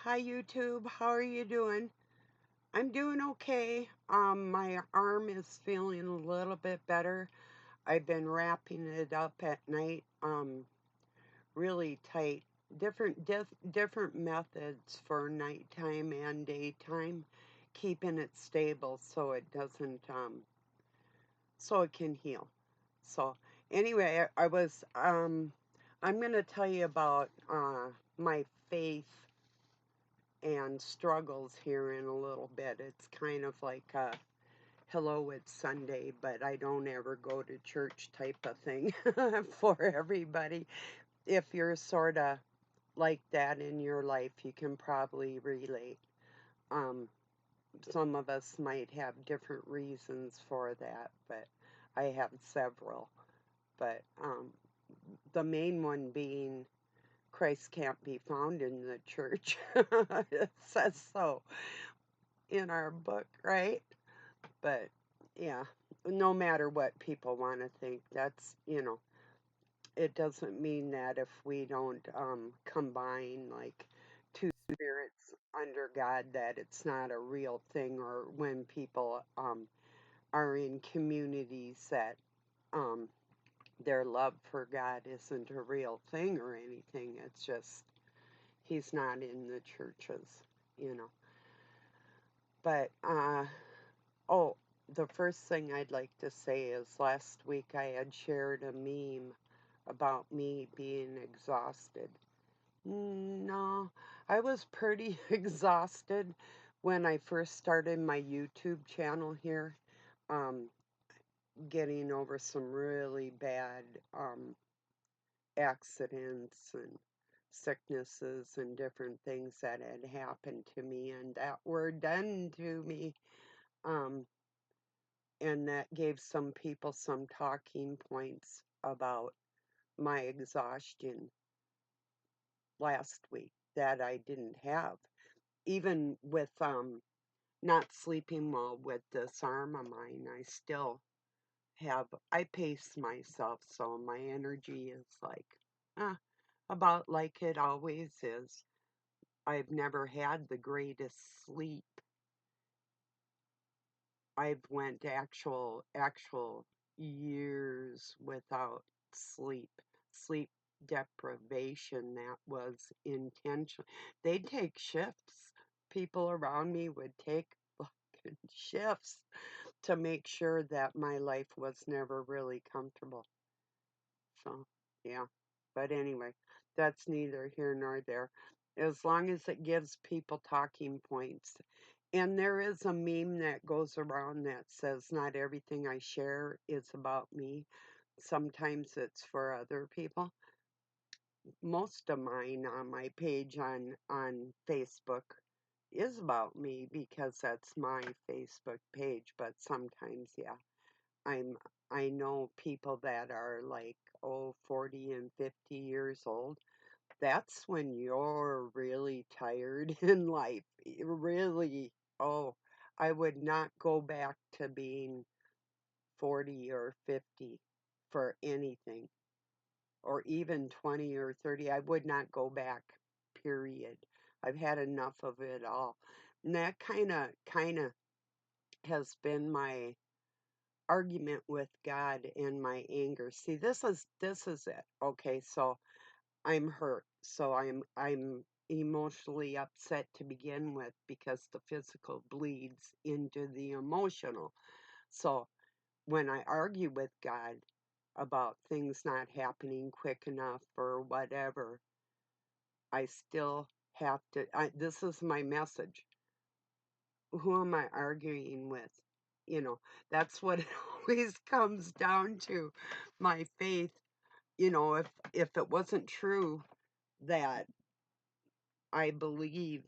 Hi YouTube, how are you doing? I'm doing okay. My arm is feeling a little bit better. I've been wrapping it up at night, really tight. Different methods for nighttime and daytime, keeping it stable so it doesn't so it can heal. So anyway, I'm gonna tell you about my faith and struggles here in a little bit. It's kind of like a hello, it's Sunday, but I don't ever go to church type of thing for everybody. If you're sort of like that in your life, you can probably relate. Um, some of us might have different reasons for that, but I have several. But the main one being Christ can't be found in the church. It says so in our book, right? But yeah, no matter what people want to think, it doesn't mean that if we don't combine like two spirits under God, that it's not a real thing, or when people are in communities that um, their love for God isn't a real thing or anything. It's just He's not in the churches, you know. But oh, the first thing I'd like to say is last week I had shared a meme about me being exhausted. No, I was pretty exhausted when I first started my YouTube channel here, um, getting over some really bad accidents and sicknesses and different things that had happened to me and that were done to me. Um, and that gave some people some talking points about my exhaustion last week that I didn't have. Even with not sleeping well with this arm of mine, I pace myself, so my energy is like uh, about like it always is. I've never had the greatest sleep. I've went actual years without sleep. Sleep deprivation that was intentional. They'd take shifts. People around me would take fucking shifts to make sure that my life was never really comfortable. So, yeah. But anyway, that's neither here nor there. As long as it gives people talking points. And there is a meme that goes around that says, not everything I share is about me. Sometimes it's for other people. Most of mine on my page on Facebook is about me because that's my Facebook page, but sometimes, yeah, I'm I know people that are like, oh, 40 and 50 years old. That's when you're really tired in life. Really, oh, I would not go back to being 40 or 50 for anything, or even 20 or 30. I would not go back, period. I've had enough of it all. And that kind of has been my argument with God and my anger. See, this is it. Okay, so I'm hurt. So I'm emotionally upset to begin with because the physical bleeds into the emotional. So when I argue with God about things not happening quick enough or whatever, I still have to this is my message. Who am I arguing with? You know, that's what it always comes down to. My faith, if it wasn't true that I believe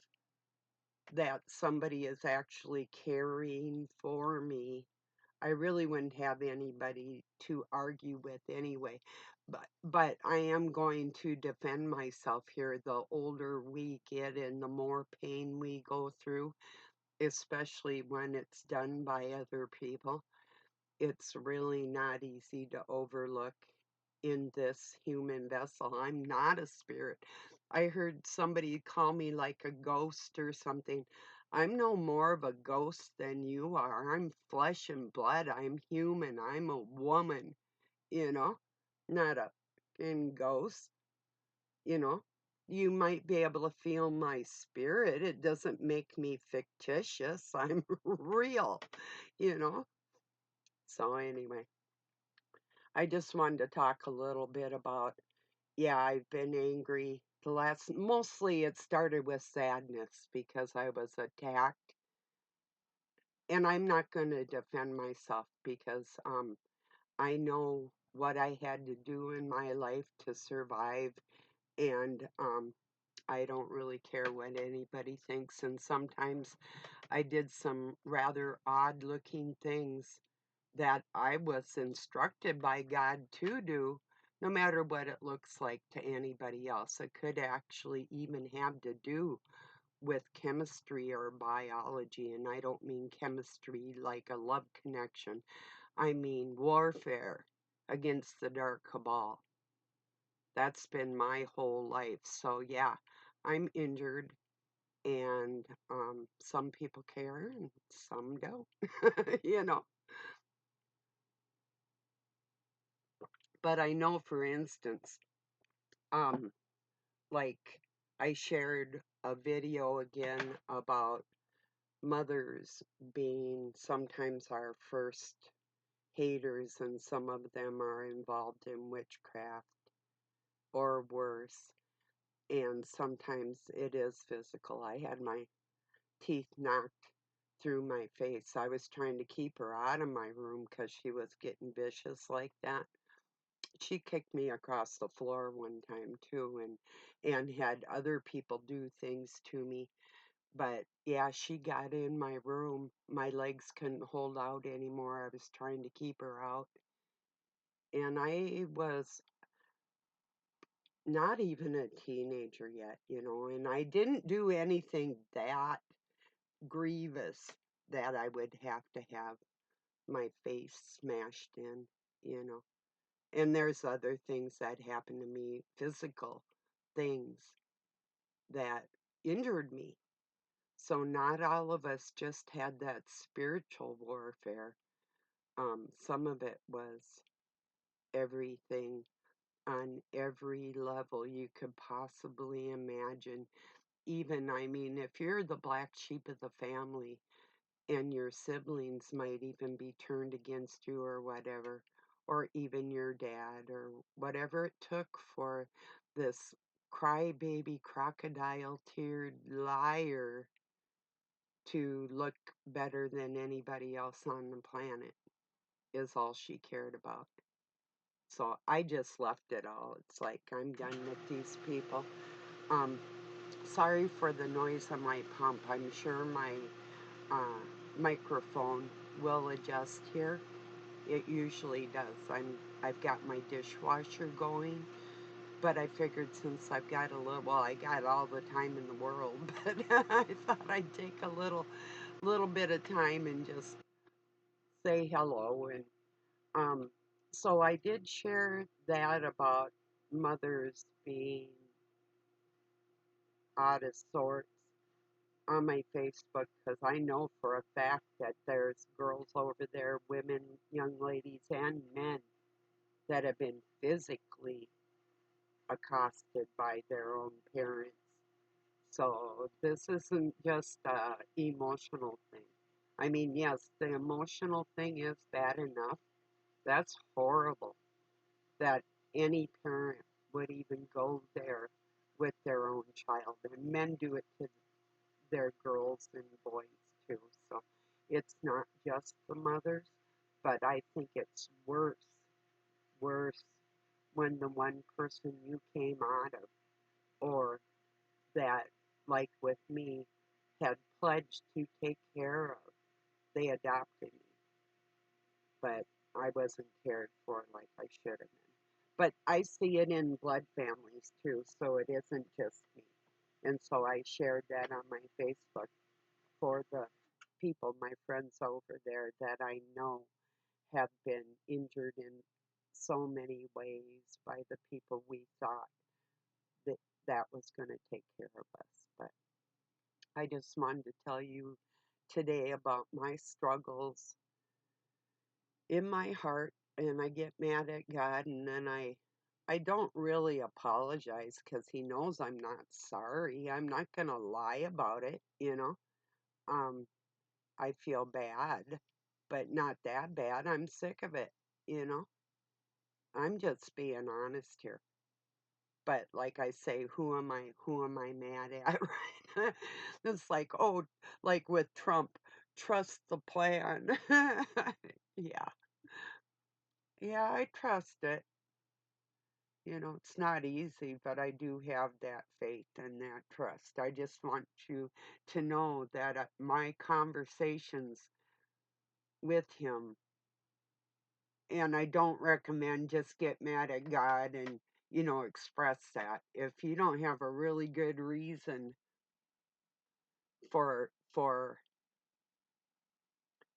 that somebody is actually caring for me, I really wouldn't have anybody to argue with anyway. But I am going to defend myself here. The older we get and the more pain we go through, especially when it's done by other people, it's really not easy to overlook in this human vessel. I'm not a spirit. I heard somebody call me like a ghost or something. I'm no more of a ghost than you are. I'm flesh and blood. I'm human. I'm a woman, you know, not a ghost, you know. You might be able to feel my spirit. It doesn't make me fictitious. I'm real, you know. So anyway, I just wanted to talk a little bit about, yeah, I've been angry the last, mostly it started with sadness because I was attacked. And I'm not going to defend myself because I know what I had to do in my life to survive. And I don't really care what anybody thinks. And sometimes I did some rather odd looking things that I was instructed by God to do, no matter what it looks like to anybody else. It could actually even have to do with chemistry or biology, and I don't mean chemistry like a love connection. I mean warfare against the dark cabal. That's been my whole life. So yeah, I'm injured, and some people care and some don't, you know. But I know, for instance, um, like I shared a video again about mothers being sometimes our first haters, and some of them are involved in witchcraft or worse. And sometimes it is physical. I had my teeth knocked through my face. I was trying to keep her out of my room because she was getting vicious like that. She kicked me across the floor one time too, and had other people do things to me. But yeah, she got in my room. My legs couldn't hold out anymore. I was trying to keep her out. And I was not even a teenager yet, you know, and I didn't do anything that grievous that I would have to have my face smashed in, you know. And there's other things that happened to me, physical things that injured me. So not all of us just had that spiritual warfare. Some of it was everything on every level you could possibly imagine. Even, I mean, if you're the black sheep of the family and your siblings might even be turned against you or whatever, or even your dad or whatever it took for this crybaby, crocodile teared liar to look better than anybody else on the planet is all she cared about. So I just left it all. It's like I'm done with these people. Um, Sorry for the noise on my pump. I'm sure my uh, microphone will adjust here. It usually does. I've got my dishwasher going, but I figured since I've got a little, well, I got all the time in the world, but I thought I'd take a little bit of time and just say hello. And um, so I did share that about mothers being out of sorts on my Facebook because I know for a fact that there's girls over there, women, young ladies, and men that have been physically accosted by their own parents. So this isn't just a emotional thing. I mean, yes, the emotional thing is bad enough. That's horrible that any parent would even go there with their own child. And men do it to their girls and boys too. So it's not just the mothers, but I think it's worse when the one person you came out of, or that, like with me, had pledged to take care of, they adopted me, but I wasn't cared for like I should have been. But I see it in blood families too, so it isn't just me. And so I shared that on my Facebook for the people, my friends over there that I know have been injured in so many ways by the people we thought that that was going to take care of us. But I just wanted to tell you today about my struggles in my heart, and I get mad at God, and then I don't really apologize because he knows I'm not sorry. I'm not going to lie about it, you know. Um I feel bad, but not that bad. I'm sick of it, you know. I'm just being honest here. But like I say, who am I mad at, right? It's like, oh, like with Trump, trust the plan. Yeah. Yeah, I trust it. You know, it's not easy, but I do have that faith and that trust. I just want you to know that my conversations with him, and I don't recommend just get mad at God and, express that. If you don't have a really good reason for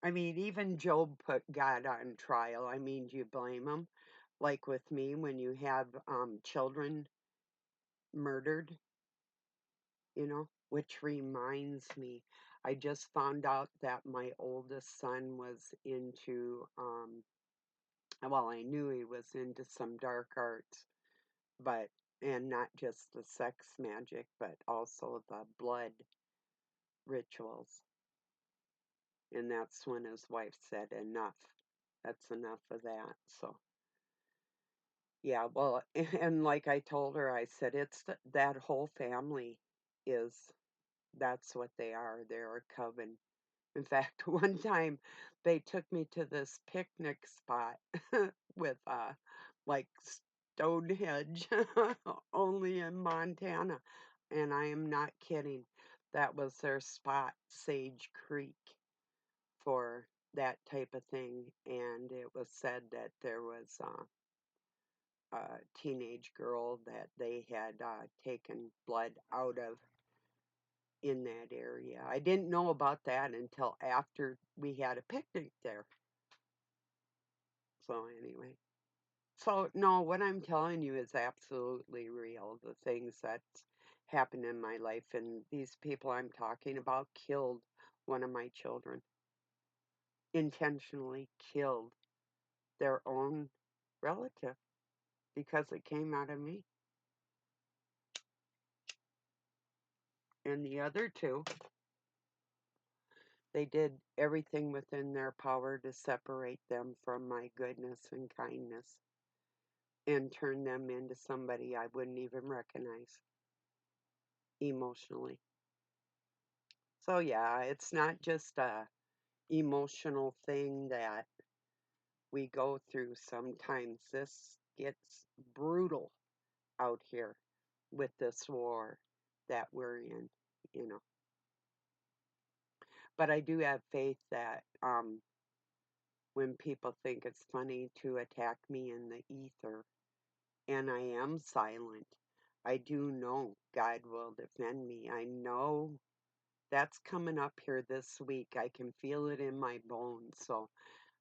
I mean, even Job put God on trial. I mean, do you blame him? Like with me, when you have children murdered, which reminds me, I just found out that my oldest son was into, well, I knew he was into some dark arts, but, and not just the sex magic, but also the blood rituals. And that's when his wife said, enough. That's enough of that. So, yeah, well, and like I told her, I said, that whole family is, that's what they are. They're a coven. In fact, one time they took me to this picnic spot with like Stonehenge, only in Montana. And I am not kidding. That was their spot, Sage Creek, for that type of thing. And it was said that there was a teenage girl that they had taken blood out of in that area. I didn't know about that until after we had a picnic there. So anyway. So no, what I'm telling you is absolutely real. The things that happened in my life, and these people I'm talking about killed one of my children. Intentionally killed their own relative because it came out of me. And the other two, they did everything within their power to separate them from my goodness and kindness and turn them into somebody I wouldn't even recognize emotionally. So yeah, it's not just a emotional thing that we go through. Sometimes this gets brutal out here with this war that we're in, you know. But I do have faith that when people think it's funny to attack me in the ether, and I am silent, I do know God will defend me. I know that's coming up here this week. I can feel it in my bones. So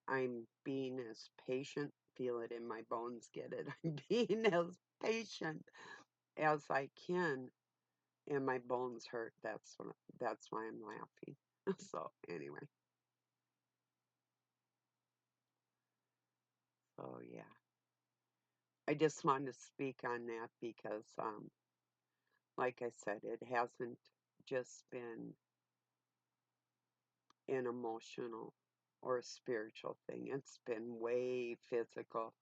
I'm being as patient, feel it in my bones, get it? I'm being as patient as I can, and my bones hurt. That's why I'm laughing. So anyway, so yeah. I just wanted to speak on that because like I said, it hasn't just been an emotional or a spiritual thing. It's been way physical,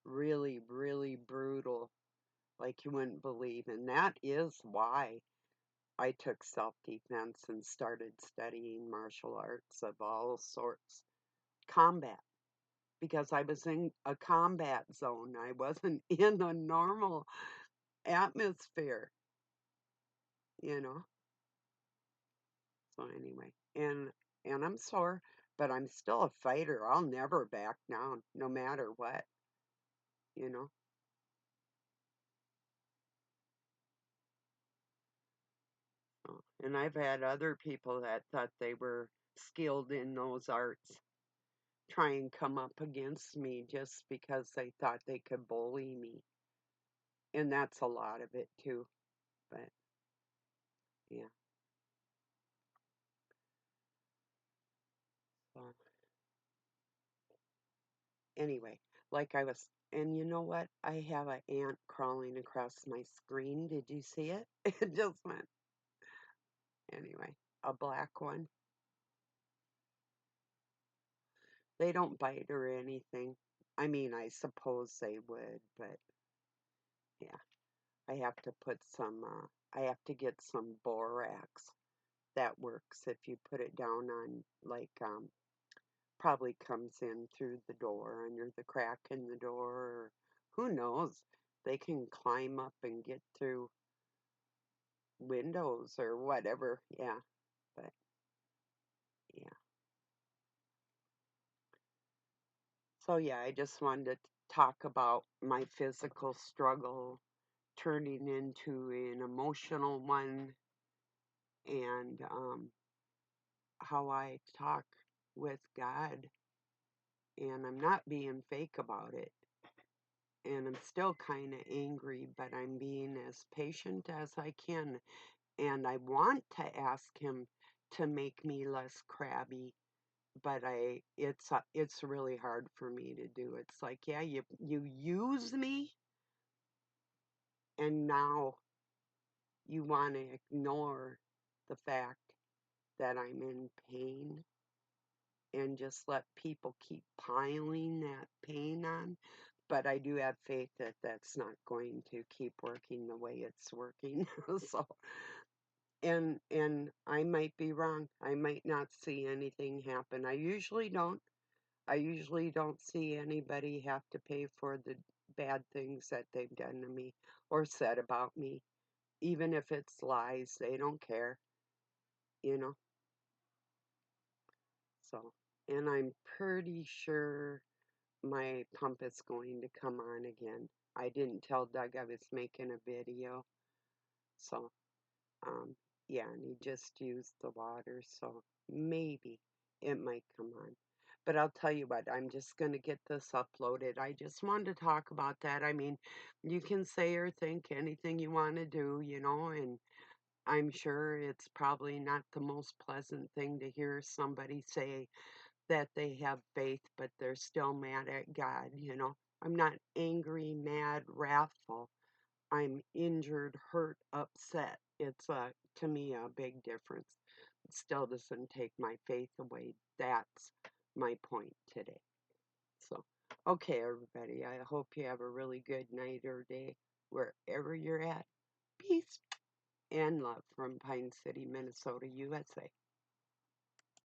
really, really brutal, like you wouldn't believe. And that is why I took self-defense and started studying martial arts of all sorts, combat, because I was in a combat zone. I wasn't in a normal atmosphere, you know. So anyway, and I'm sore, but I'm still a fighter. I'll never back down, no matter what, you know. So, and I've had other people that thought they were skilled in those arts try and come up against me just because they thought they could bully me. And that's a lot of it too. But yeah, so anyway, like I was, and you know what? I have an ant crawling across my screen. Did you see it? It just went. Anyway, a black one. They don't bite or anything. I mean, I suppose they would, but yeah, I have to put some, I have to get some borax. That works if you put it down on, like, probably comes in through the door, under the crack in the door, or who knows? They can climb up and get through windows or whatever. Yeah, but yeah. So yeah, I just wanted to talk about my physical struggle turning into an emotional one, and how I talk with God, and I'm not being fake about it. And I'm still kind of angry, but I'm being as patient as I can. And I want to ask him to make me less crabby, but it's really hard for me to do. It's like, yeah, you use me, and now you want to ignore the fact that I'm in pain and just let people keep piling that pain on. But I do have faith that that's not going to keep working the way it's working. So, and I might be wrong. I might not see anything happen. I usually don't see anybody have to pay for the bad things that they've done to me or said about me. Even if it's lies, they don't care, you know. So, and I'm pretty sure my pump is going to come on again. I didn't tell Doug I was making a video, so um, yeah, and he just used the water, so maybe it might come on. But I'll tell you what, I'm just going to get this uploaded. I just wanted to talk about that. I mean, you can say or think anything you want to do, and I'm sure it's probably not the most pleasant thing to hear somebody say that they have faith, but they're still mad at God. I'm not angry, mad, wrathful. I'm injured, hurt, upset. It's to me a big difference. It still doesn't take my faith away. That's my point today. So, okay, everybody, I hope you have a really good night or day wherever you're at. Peace and love from Pine City, Minnesota, USA.